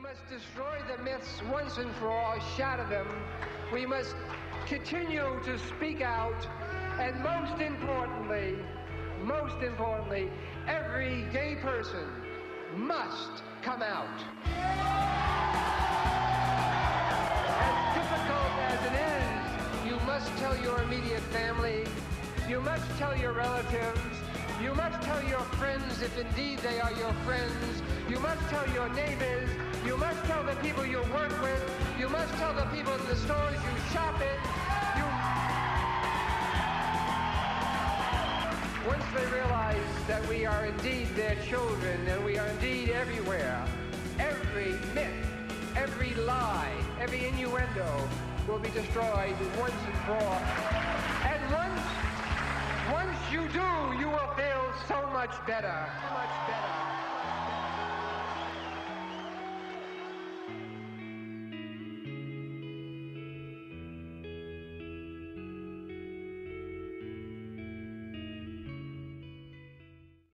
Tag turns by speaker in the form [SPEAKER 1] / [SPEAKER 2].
[SPEAKER 1] must destroy the myths once and for all, shatter them. We must continue to speak out, and most importantly, every gay person must come out. As difficult as it is, you must tell your immediate family, you must tell your relatives, you must tell your friends if indeed they are your friends, you must tell your neighbors, you must tell the people you work with, you must tell the people in the stores you shop in. Once they realize that we are indeed their children and we are indeed everywhere, every myth, every lie, every innuendo will be destroyed once and for all. And once you do, you will feel so much better, so much better.